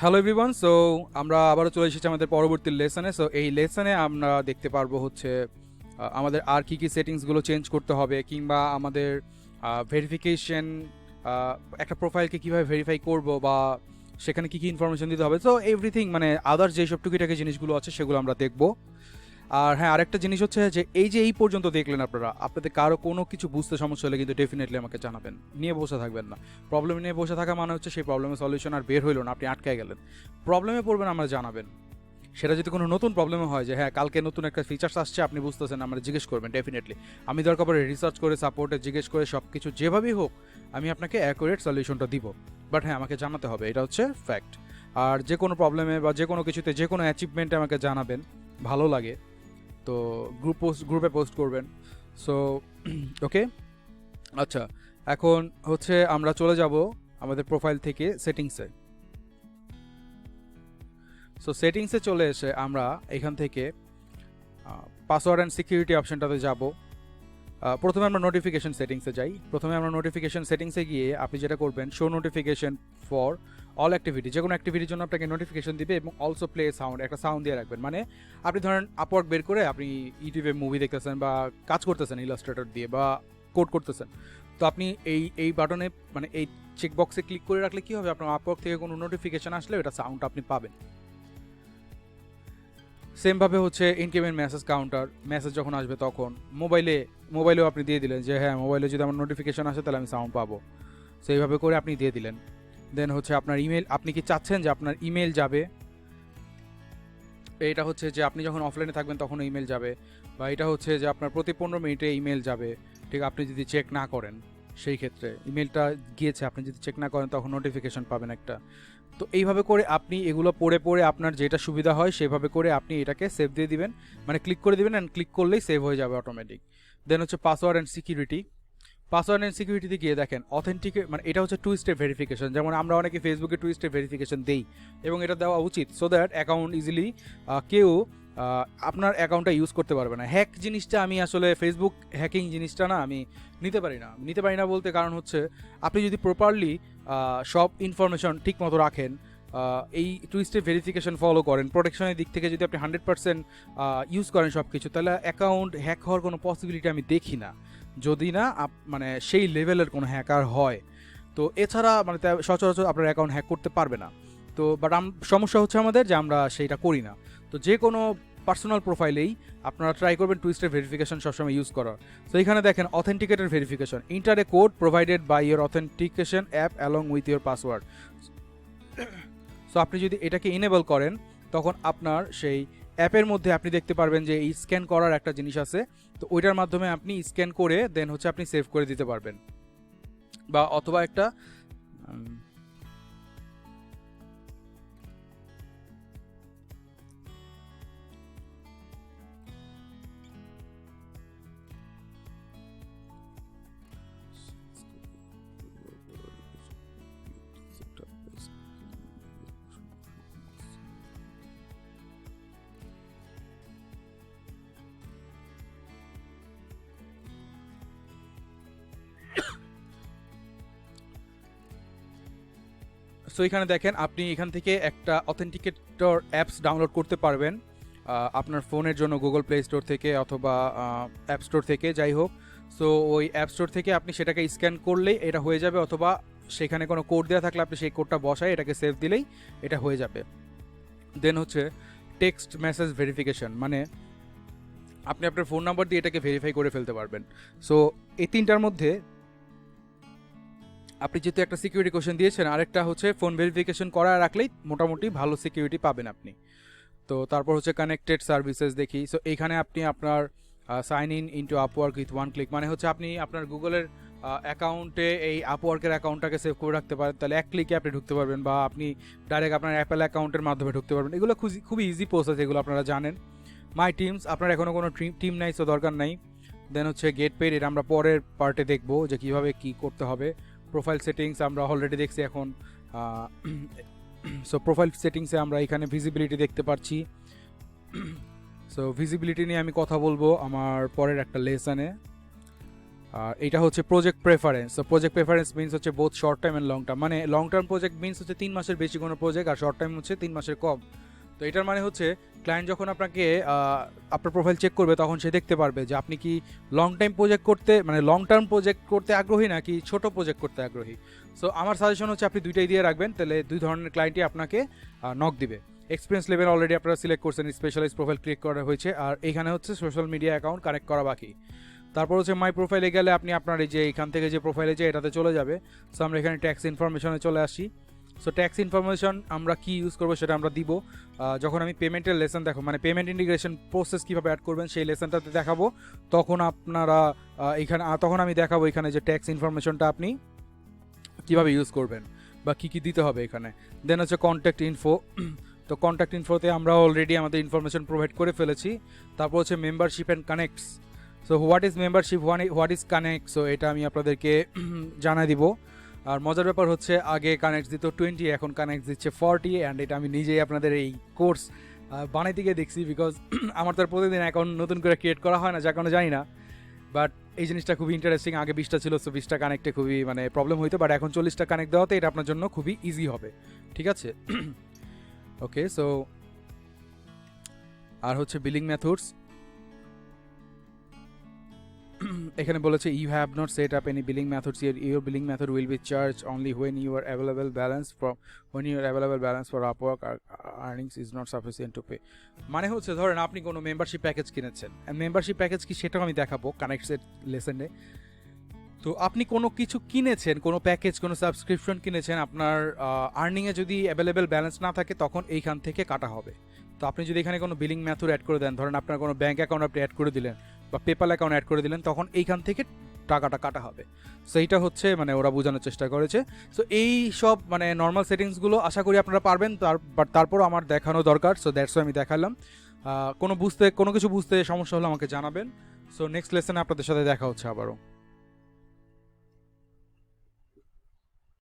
Hello everyone. So আমরা আবারও চলে এসেছি আমাদের পরবর্তী লেসনে। সো এই লেসনে আমরা দেখতে পারবো হচ্ছে আমাদের আর কি কি সেটিংসগুলো চেঞ্জ করতে হবে, কিংবা আমাদের ভেরিফিকেশন, একটা প্রোফাইলকে কীভাবে ভেরিফাই করব, বা সেখানে কী কী ইনফরমেশন দিতে হবে। সো এভরিথিং মানে আদার্স যেসব টুকিটাকি জিনিসগুলো আছে সেগুলো আমরা দেখবো। আর হ্যাঁ, আরেকটা জিনিস হচ্ছে যে এই পর্যন্ত দেখলেন আপনারা, আপনাদের কারো কোনো কিছু বুঝতে সমস্যা হলে কিন্তু ডেফিনেটলি আমাকে জানাবেন, নিয়ে বসে থাকবেন না। প্রবলেম নিয়ে বসে থাকা মানে হচ্ছে সেই প্রবলেমের সলিউশন আর বের হইলো না, আপনি আটকে গেলেন। প্রবলেমে পড়বেন, আমরা জানাবেন। সেটা যদি কোনো নতুন প্রবলেমে হয় যে হ্যাঁ কালকে নতুন একটা ফিচার্স আসছে, আপনি বুঝতেছেন, আমরা জিজ্ঞেস করবেন ডেফিনেটলি। আমি দরকার পড়ে রিসার্চ করে, সাপোর্টে জিজ্ঞেস করে, সব কিছু যেভাবেই হোক আমি আপনাকে অ্যাকুরেট সলিউশনটা দিব। বাট হ্যাঁ, আমাকে জানাতে হবে, এটা হচ্ছে ফ্যাক্ট। আর যে কোনো প্রবলেমে বা যে কোনো কিছুতে, যে কোনো অ্যাচিভমেন্টে আমাকে জানাবেন, ভালো লাগে তো গ্রুপে পোস্ট করবেন। সো ওকে, আচ্ছা, এখন হচ্ছে আমরা চলে যাব আমাদের প্রোফাইল থেকে সেটিংসে। সো সেটিংসে চলে এসে আমরা এখান থেকে পাসওয়ার্ড অ্যান্ড সিকিউরিটি অপশনটাতে যাব। প্রথমে আমরা নোটিফিকেশন সেটিংসে যাই। প্রথমে আমরা নোটিফিকেশন সেটিংসে গিয়ে আপনি যেটা করবেন, show notification for all activity, যে কোনো অ্যাক্টিভিটির জন্য আপনাকে নোটিফিকেশন দিবে, এবং অলসো প্লে সাউন্ড, একটা সাউন্ড দিয়ে রাখবেন। মানে আপনি ধরেন আপওয়ার্ক বের করে আপনি ইউটিউবে মুভি দেখতেছেন বা কাজ করতেছেন ইলাস্ট্রেটর দিয়ে বা কোড করতেছেন, তো আপনি এই বাটনে মানে এই চেকবক্সে ক্লিক করে রাখলে কী হবে, আপনার আপওয়ার্ক থেকে কোনো নোটিফিকেশন আসলে এটা সাউন্ড আপনি পাবেন। সেমভাবে হচ্ছে ইনকামিং মেসেজ কাউন্টার, মেসেজ যখন আসবে তখন মোবাইলেও আপনি দিয়ে দিলেন যে হ্যাঁ, মোবাইলে যদি আমার নোটিফিকেশন আসে তাহলে আমি সাউন্ড পাবো। সেইভাবে করে আপনি দিয়ে দিলেন। দেন হচ্ছে আপনার ইমেল, আপনি কি চাচ্ছেন যে আপনার ইমেল যাবে, এটা হচ্ছে যে আপনি যখন অফলাইনে থাকবেন তখন ইমেল যাবে, বা এটা হচ্ছে যে আপনার প্রতি 15 মিনিটে ইমেল যাবে। ঠিক, আপনি যদি চেক না করেন সেই ক্ষেত্রে ইমেলটা গিয়েছে, আপনি যদি চেক না করেন তখন নোটিফিকেশন পাবেন একটা। তো এইভাবে করে আপনি এগুলো পড়ে পড়ে আপনার যেটা সুবিধা হয় সেভাবে করে আপনি এটাকে সেভ দিয়ে দিবেন, মানে ক্লিক করে দিবেন, অ্যান্ড ক্লিক করলেই সেভ হয়ে যাবে অটোমেটিক। দেন হচ্ছে password and security. Password and সিকিউরিটিতে গিয়ে দেখেন অথেন্টিক, মানে এটা হচ্ছে 2 স্টেপ ভেরিফিকেশন। যেমন আমরা অনেকে ফেসবুকে 2 স্টেপ ভেরিফিকেশন দেই, এবং এটা দেওয়া উচিত, সো দ্যাট অ্যাকাউন্ট ইজিলি কেউ আপনার অ্যাকাউন্টটা ইউজ করতে পারবে না। হ্যাক জিনিসটা আমি আসলে ফেসবুক হ্যাকিং জিনিসটা না আমি নিতে পারি না বলতে কারণ হচ্ছে আপনি যদি প্রপারলি সব ইনফরমেশন ঠিক মতো রাখেন, এই 2 স্টেপ ভেরিফিকেশন ফলো করেন, প্রোটেকশনের দিক থেকে যদি আপনি 100% ইউজ করেন সব কিছু, তাহলে অ্যাকাউন্ট হ্যাক হওয়ার কোনো পসিবিলিটি আমি দেখি না, যদি না মানে সেই লেভেলের কোনো হ্যাকার হয়। তো এছাড়া মানে সচরাচর আপনার অ্যাকাউন্ট হ্যাক করতে পারবে না। তো বাট সমস্যা হচ্ছে আমাদের যে আমরা সেইটা করি না। তো যে কোনো পার্সোনাল প্রোফাইলেই আপনারা ট্রাই করবেন 2 স্টেপ ভেরিফিকেশন সবসময় ইউজ করার। তো এখানে দেখেন authenticated verification, enter a code provided by your authentication app along with your password. So আপনি যদি এটাকে ইনেবল করেন তখন আপনার সেই অ্যাপের মধ্যে আপনি দেখতে পারবেন যে এই স্ক্যান করার একটা জিনিস আছে। তো ওইটার মাধ্যমে আপনি স্ক্যান করে দেন হচ্ছে আপনি সেভ করে দিতে পারবেন, বা অথবা একটা সো এখানে দেখেন আপনি এখান থেকে একটা অথেন্টিকেটর অ্যাপস ডাউনলোড করতে পারবেন আপনার ফোনের জন্য গুগল প্লে স্টোর থেকে অথবা অ্যাপ স্টোর থেকে, যাই হোক। সো ওই অ্যাপ স্টোর থেকে আপনি সেটাকে স্ক্যান করলেই এটা হয়ে যাবে, অথবা সেখানে কোনো কোড দেওয়া থাকলে আপনি সেই কোডটা বসায় এটাকে সেভ দিলেই এটা হয়ে যাবে। দেন হচ্ছে টেক্সট মেসেজ ভেরিফিকেশন, মানে আপনি আপনার ফোন নাম্বার দিয়ে এটাকে ভেরিফাই করে ফেলতে পারবেন। সো এই তিনটার মধ্যে আপনি যেহেতু একটা সিকিউরিটি কোশ্চেন দিয়েছেন, আরেকটা হচ্ছে ফোন ভেরিফিকেশন করা রাখলেই মোটামুটি ভালো সিকিউরিটি পাবেন আপনি। তো তারপর হচ্ছে কানেক্টেড সার্ভিসেস দেখি। সো এখানে আপনি আপনার sign into Upwork with one click, মানে হচ্ছে আপনি আপনার গুগলের অ্যাকাউন্টে এই আপওয়ার্কের অ্যাকাউন্টটাকে সেভ করে রাখতে পারেন, তাহলে এক ক্লিকে আপনি ঢুকতে পারবেন, বা আপনি ডাইরেক্ট আপনার অ্যাপেল অ্যাকাউন্টের মাধ্যমে ঢুকতে পারবেন। এগুলো খুবই ইজি প্রসেস, এগুলো আপনারা জানেন। মাই টিমস, আপনার এখনও কোনো টিম নাই, সো দরকার নাই। দেন হচ্ছে গেট পেড, এটা আমরা পরের পার্টে দেখবো যে কীভাবে কী করতে হবে। প্রোফাইল সেটিংস আমরা অলরেডি দেখছি এখন। সো প্রোফাইল সেটিংসে আমরা এখানে ভিজিবিলিটি দেখতে পাচ্ছি। সো ভিজিবিলিটি নিয়ে আমি কথা বলবো আমার পরের একটা লেসনে। আর এটা হচ্ছে প্রজেক্ট প্রেফারেন্স। তো প্রজেক্ট প্রেফারেন্স মিনস হচ্ছে both short time and long term, মানে লং টার্ম প্রজেক্ট মিনস হচ্ছে 3 মাসের বেশি কোনো প্রজেক্ট, আর শর্ট টাইম হচ্ছে 3 মাসের কম। তো এটার মানে হচ্ছে ক্লায়েন্ট যখন আপনাকে আপনার প্রোফাইল চেক করবে তখন সে দেখতে পারবে যে আপনি কি লং টাইম প্রজেক্ট করতে, মানে লং টার্ম প্রজেক্ট করতে আগ্রহী নাকি ছোট প্রজেক্ট করতে আগ্রহী। সো আমার সাজেশন হচ্ছে আপনি দুইটাই দিয়ে রাখবেন, তাহলে দুই ধরনের ক্লায়েন্টই আপনাকে নক দিবে। এক্সপিরিয়েন্স লেভেল অলরেডি আপনারা সিলেক্ট করছেন, স্পেশালাইজ প্রোফাইল ক্রিয়েট করা হয়েছে, আর এখানে হচ্ছে সোশ্যাল মিডিয়া অ্যাকাউন্ট কানেক্ট করা বাকি। তারপর হচ্ছে মাই প্রোফাইলে গেলে আপনি আপনার এই যে এখান থেকে যে প্রোফাইলে যে এটাতে চলে যাবে। সো আমরা এখানে ট্যাক্স ইনফরমেশনে চলে আসি। সো ট্যাক্স ইনফরমেশন আমরা কি ইউজ করবো সেটা আমরা দিব যখন আমি পেমেন্টের লেসন দেখো, মানে পেমেন্ট ইন্টিগ্রেশন প্রসেস কীভাবে অ্যাড করবেন সেই লেসনটাতে দেখাবো, তখন আপনারা এখানে তখন আমি দেখাবো এখানে যে ট্যাক্স ইনফরমেশনটা আপনি কীভাবে ইউজ করবেন বা কী কী দিতে হবে এখানে। দেন হচ্ছে কন্ট্যাক্ট ইনফো। তো কন্ট্যাক্ট ইনফোতে আমরা অলরেডি আমাদের ইনফরমেশন প্রোভাইড করে ফেলেছি। তারপর হচ্ছে membership and connects. So what is membership, what is connect, so এটা আমি আপনাদেরকে জানাই দিব। আর মজার ব্যাপার হচ্ছে আগে কানেক্ট দিত 20, এখন কানেক্ট দিচ্ছে 40, অ্যান্ড এটা আমি নিজেই আপনাদের এই কোর্স বানাইতে গিয়ে দেখছি, বিকজ আমার তো প্রতিদিন অ্যাকাউন্ট নতুন করে ক্রিয়েট করা হয় না, যার কারণে জানি না। বাট এই জিনিসটা খুবই ইন্টারেস্টিং। আগে 20টা ছিল, সো 20টা কানেক্টে খুবই মানে প্রবলেম হইতো, বাট এখন 40টা কানেক্ট দেওয়াতে এটা আপনার জন্য খুবই ইজি হবে। ঠিক আছে, ওকে। সো আর হচ্ছে বিলিং মেথডস, এখানে বলেছে you have not set up any billing methods, your billing method will be charge only when your available balance for Upwork earnings is not sufficient to pay. মানে হচ্ছে ধরেন আপনি কোনো মেম্বারশিপ প্যাকেজ কিনেছেন, membership package কি সেটাও আমি দেখাবো কানেক্টেড লেসনে। তো আপনি কোনো কিছু কিনেছেন, কোনো প্যাকেজ, কোনো সাবস্ক্রিপশন কিনেছেন, আপনার আর্নিংয়ে যদি অ্যাভেলেবেল ব্যালেন্স না থাকে তখন এইখান থেকে কাটা হবে। তো আপনি যদি এখানে কোনো বিলিং মেথড অ্যাড করে দেন, ধরেন আপনার কোনো ব্যাঙ্ক অ্যাকাউন্ট আপনি অ্যাড করে দিলেন বা পেপাল অ্যাকাউন্ট অ্যাড করে দিলেন, তখন এইখান থেকে টাকাটা কাটা হবে। সো এইটা হচ্ছে মানে ওরা বোঝানোর চেষ্টা করেছে। সো এই সব মানে নর্মাল সেটিংসগুলো আশা করি আপনারা পারবেন, বাট তারপরও আমার দেখানো দরকার, সো দ্যাটস আমি দেখালাম। কোনো কিছু বুঝতে সমস্যা হলে আমাকে জানাবেন। সো নেক্সট লেসনে আপনাদের সাথে দেখা হচ্ছে আবারও।